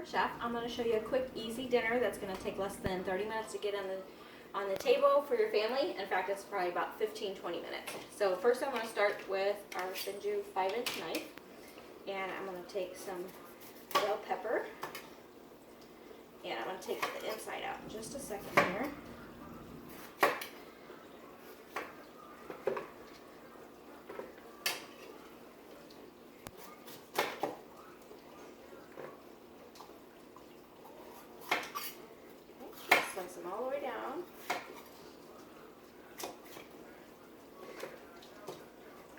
Chef, I'm going to show you a quick, easy dinner that's going to take less than 30 minutes to get on the table for your family. In fact, it's probably about 15-20 minutes. So first I'm going to start with our Sinju 5-inch knife, and I'm going to take some bell pepper, and I'm going to take the inside out in just a second here. Slice them all the way down.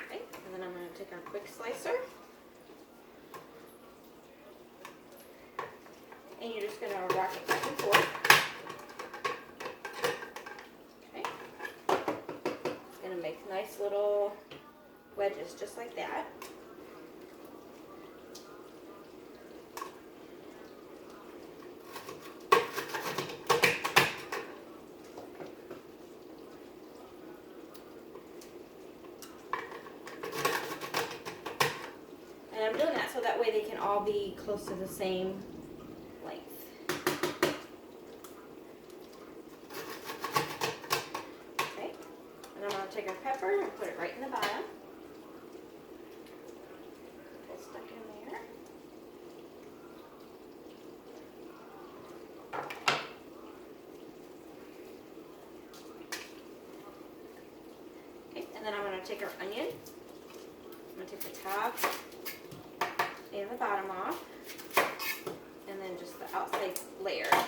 Okay, and then I'm going to take our quick slicer, and you're just going to rock it back and forth. Okay, it's going to make nice little wedges just like that. And I'm doing that so that way they can all be close to the same length. Okay, and I'm going to take our pepper and put it right in the bottom. Get stuck in there. Okay, and then I'm going to take our onion. I'm going to take the top and the bottom off, and then just the outside layer. Cut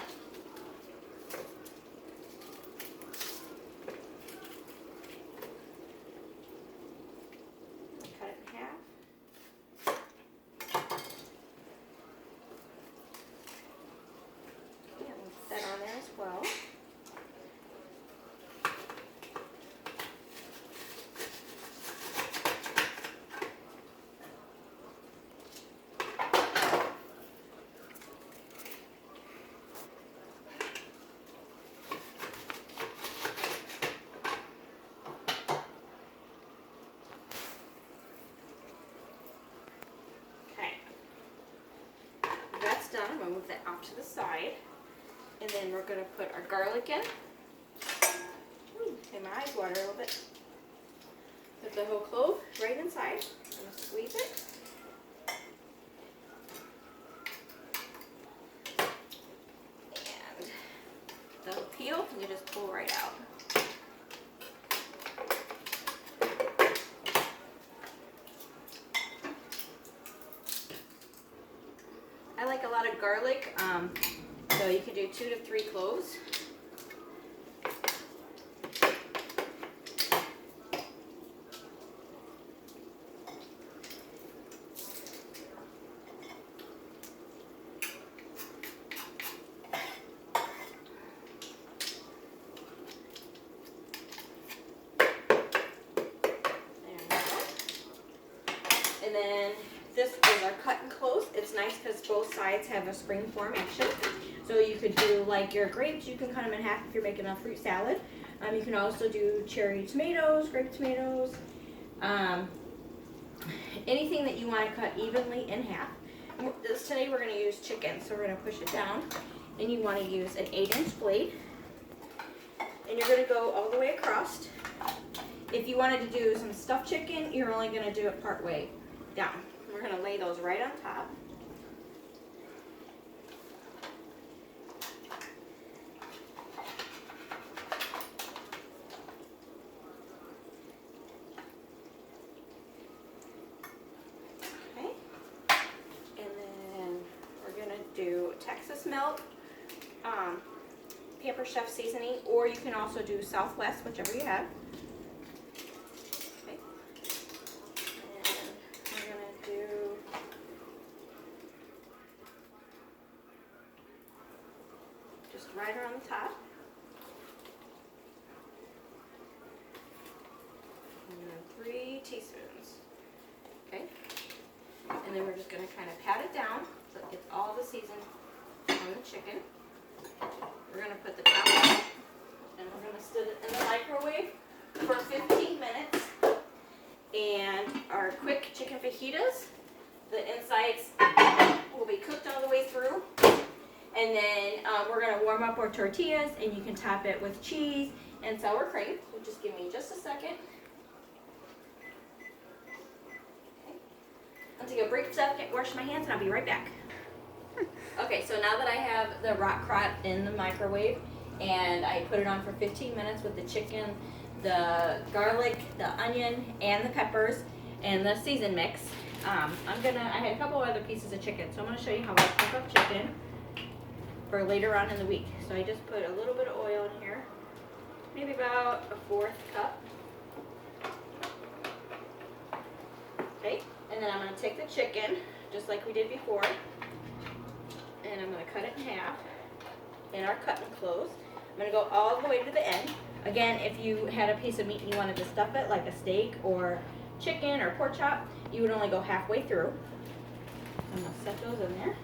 it in half. Okay, and we'll put that on there as well. That's done. I'm going to move that off to the side. And then we're going to put our garlic in. Okay, my eyes water a little bit. Put the whole clove right inside. I'm going to squeeze it. And the peel, you just pull right out. I like a lot of garlic, so you can do 2 to 3 cloves. And then this is our cut and close. It's nice because both sides have a spring form action. So you could do like your grapes, you can cut them in half if you're making a fruit salad. You can also do cherry tomatoes, grape tomatoes, anything that you want to cut evenly in half. Today we're going to use chicken, so we're going to push it down. And you want to use an 8-inch blade. And you're going to go all the way across. If you wanted to do some stuffed chicken, you're only going to do it part way down. We're going to lay those right on top. Okay. And then we're going to do Texas milk, Pampered Chef seasoning, or you can also do Southwest, whichever you have. Right around the top. And then 3 teaspoons. Okay? And then we're just going to kind of pat it down so it gets all the season on the chicken. We're going to put the top on, and we're going to set it in the microwave for 15 minutes. And our quick chicken fajitas, the insides will be cooked all the way through. And then we're gonna warm up our tortillas, and you can top it with cheese and sour cream. So just give me just a second. Okay. I'll take a brief second, wash my hands, and I'll be right back. Okay, so now that I have the rock crot in the microwave, and I put it on for 15 minutes with the chicken, the garlic, the onion, and the peppers, and the season mix, I had a couple other pieces of chicken, so I'm gonna show you how I cook up chicken for later on in the week. So I just put a little bit of oil in here, maybe about a 1/4 cup. Okay, and then I'm gonna take the chicken, just like we did before, and I'm going to cut it in half in our cut and close. I'm going to go all the way to the end. Again, if you had a piece of meat and you wanted to stuff it, like a steak or chicken or pork chop, you would only go halfway through. I'm going to set those in there.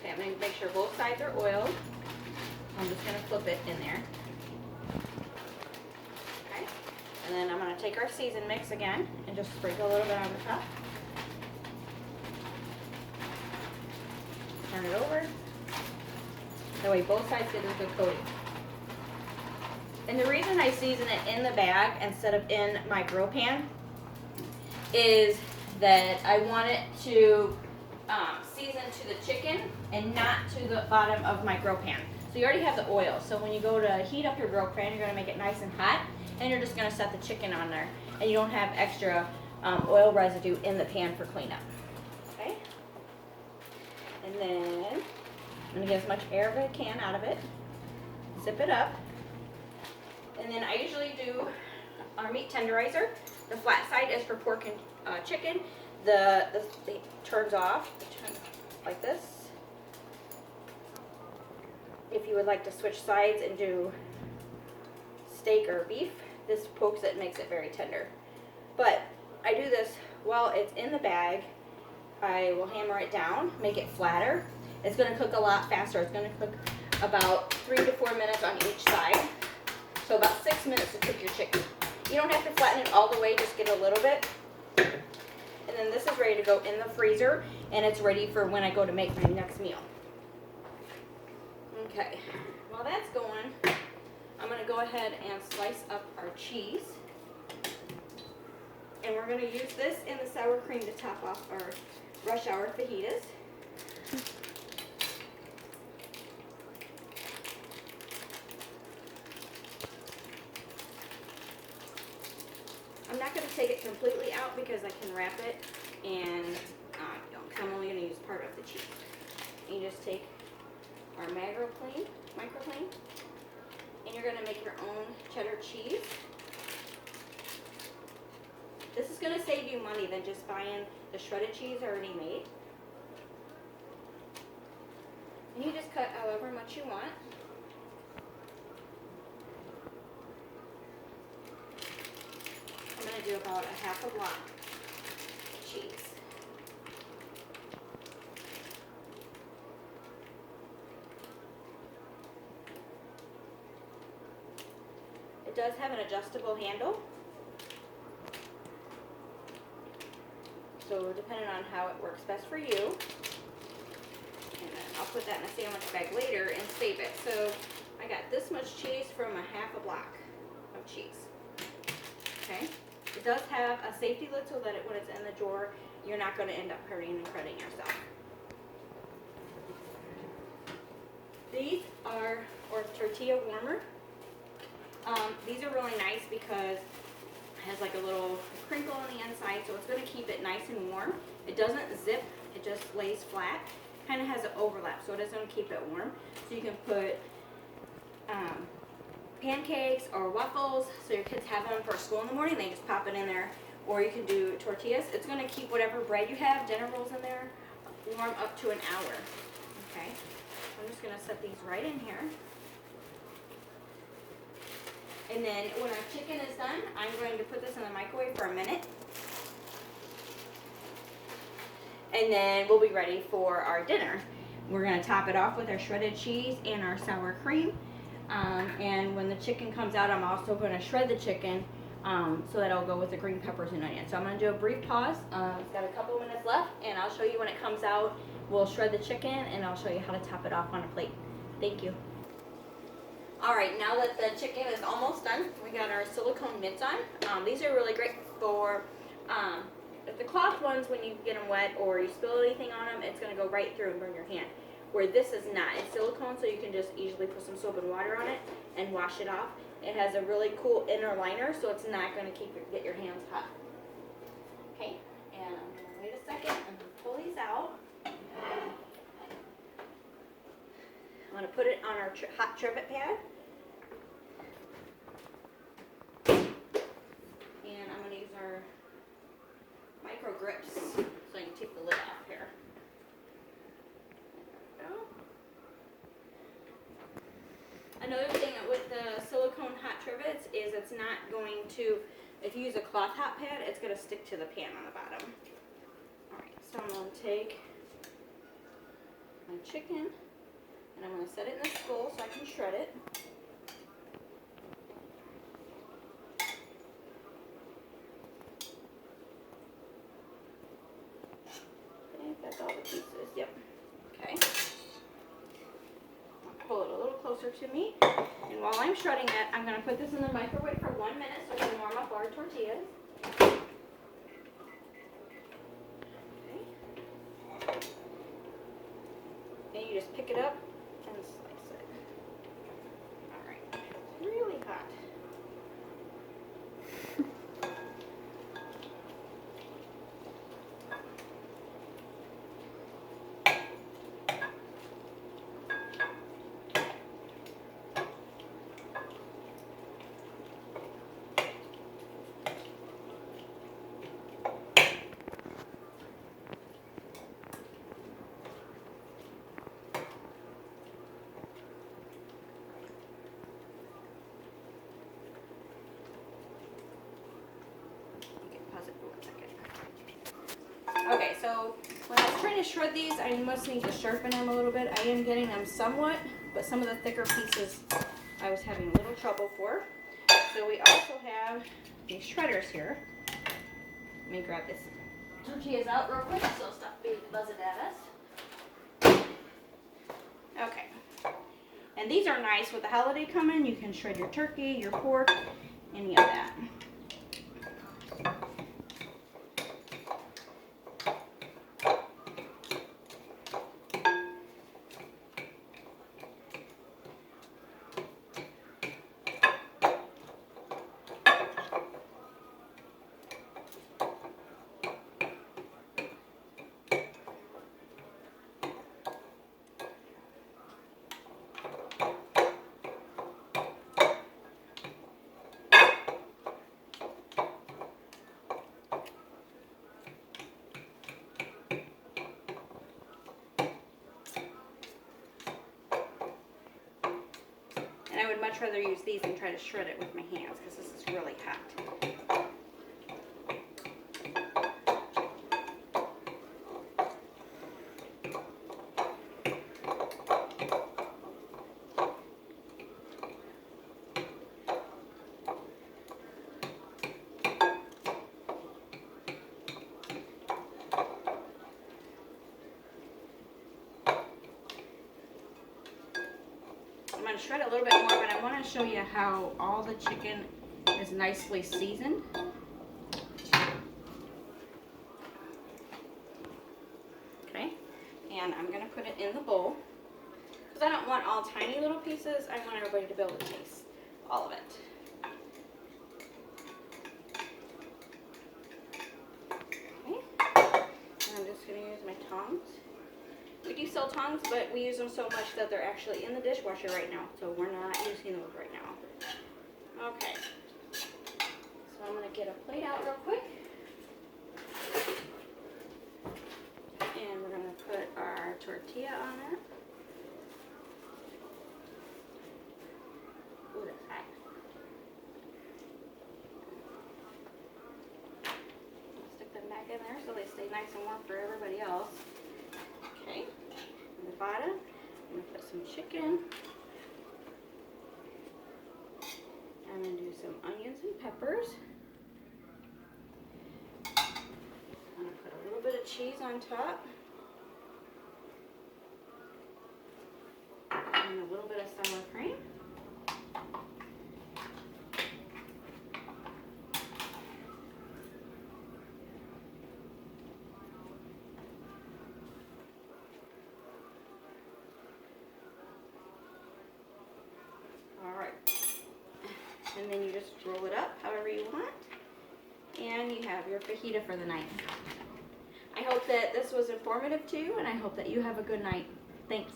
I'm going to make sure both sides are oiled. I'm just going to flip it in there. Okay. And then I'm going to take our season mix again and just sprinkle a little bit on the top. Turn it over. That way both sides get a good coating. And the reason I season it in the bag instead of in my grill pan is that I want it to season to the chicken and not to the bottom of my grill pan. So you already have the oil. So when you go to heat up your grill pan, you're going to make it nice and hot, and you're just going to set the chicken on there, and you don't have extra oil residue in the pan for cleanup. Okay. And then I'm going to get as much air as I can out of it. Zip it up. And then I usually do our meat tenderizer. The flat side is for pork and chicken. It turns off like this. If you would like to switch sides and do steak or beef, this pokes it and makes it very tender. But I do this while it's in the bag. I will hammer it down, make it flatter. It's going to cook a lot faster. It's going to cook about 3 to 4 minutes on each side. So about 6 minutes to cook your chicken. You don't have to flatten it all the way, just get a little bit. And then this is ready to go in the freezer, and it's ready for when I go to make my next meal. Okay, while that's going, I'm going to go ahead and slice up our cheese. And we're going to use this in the sour cream to top off our rush hour fajitas. I'm not going to take it completely out because I can wrap it, and I'm only going to use part of the cheese. And you just take our microplane, and you're going to make your own cheddar cheese. This is going to save you money than just buying the shredded cheese already made. And you just cut however much you want. I'm going to do about a half a block of cheese. It does have an adjustable handle. So depending on how it works best for you. And then I'll put that in a sandwich bag later and save it. So I got this much cheese from a half a block of cheese. Okay. It does have a safety lid so that when it's in the drawer, you're not going to end up hurting and cutting yourself. These are our tortilla warmer. These are really nice because it has like a little crinkle on the inside, so it's going to keep it nice and warm. It doesn't zip, it just lays flat. Kind of has an overlap, so it is going to keep it warm. So you can put pancakes or waffles, so your kids have them for school in the morning, they just pop it in there. Or you can do tortillas. It's going to keep whatever bread you have, dinner rolls in there, warm up to an hour. Okay, I'm just going to set these right in here. And then when our chicken is done, I'm going to put this in the microwave for a minute. And then we'll be ready for our dinner. We're gonna top it off with our shredded cheese and our sour cream. And when the chicken comes out, I'm also gonna shred the chicken so that it'll go with the green peppers and onions. So I'm gonna do a brief pause. It's got a couple minutes left, and I'll show you when it comes out. We'll shred the chicken, and I'll show you how to top it off on a plate. Thank you. All right, now that the chicken is almost done, we got our silicone mitts on. These are really great for the cloth ones. When you get them wet or you spill anything on them, it's gonna go right through and burn your hand. Where this is not, it's silicone, so you can just easily put some soap and water on it and wash it off. It has a really cool inner liner, so it's not gonna get your hands hot. Okay, and I'm gonna wait a second and pull these out. I'm gonna put it on our hot trivet pad. And I'm gonna use our micro grips so I can take the lid off here. There we go. Another thing with the silicone hot trivets is it's not going to, if you use a cloth hot pad, it's going to stick to the pan on the bottom. Alright, so I'm going to take my chicken and I'm going to set it in this bowl so I can shred it. Okay, that's all the pieces, yep. Okay. Pull it a little closer to me. And while I'm shredding it, I'm going to put this in the microwave for 1 minute so I can warm up our tortillas. Okay. And you just pick it up and slice it. Alright. It's really hot. Okay, so when I was trying to shred these, I must need to sharpen them a little bit. I am getting them somewhat, but some of the thicker pieces I was having a little trouble for. So we also have these shredders here. Let me grab this tortillas out real quick so stop being buzzing at us. Okay. And these are nice with the holiday coming. You can shred your turkey, your pork, any of that. And I would much rather use these than try to shred it with my hands because this is really hot. I'm going to shred it a little bit more, but I want to show you how all the chicken is nicely seasoned. Okay, and I'm going to put it in the bowl because I don't want all tiny little pieces. I want everybody to be able to taste all of it. Okay, and I'm just going to use my tongs. We do sell tongs, but we use them so much that they're actually in the dishwasher right now, so we're not using those right now. Okay, so I'm going to get a plate out real quick. And we're going to put our tortilla on it. Ooh, that's hot. I'll stick them back in there so they stay nice and warm for everybody else. Okay, I'm bottom. I'm gonna put some chicken. I'm gonna do some onions and peppers. I'm gonna put a little bit of cheese on top. And a little bit of sour cream. Alright. And then you just roll it up however you want. And you have your fajita for the night. I hope that this was informative too, and I hope that you have a good night. Thanks.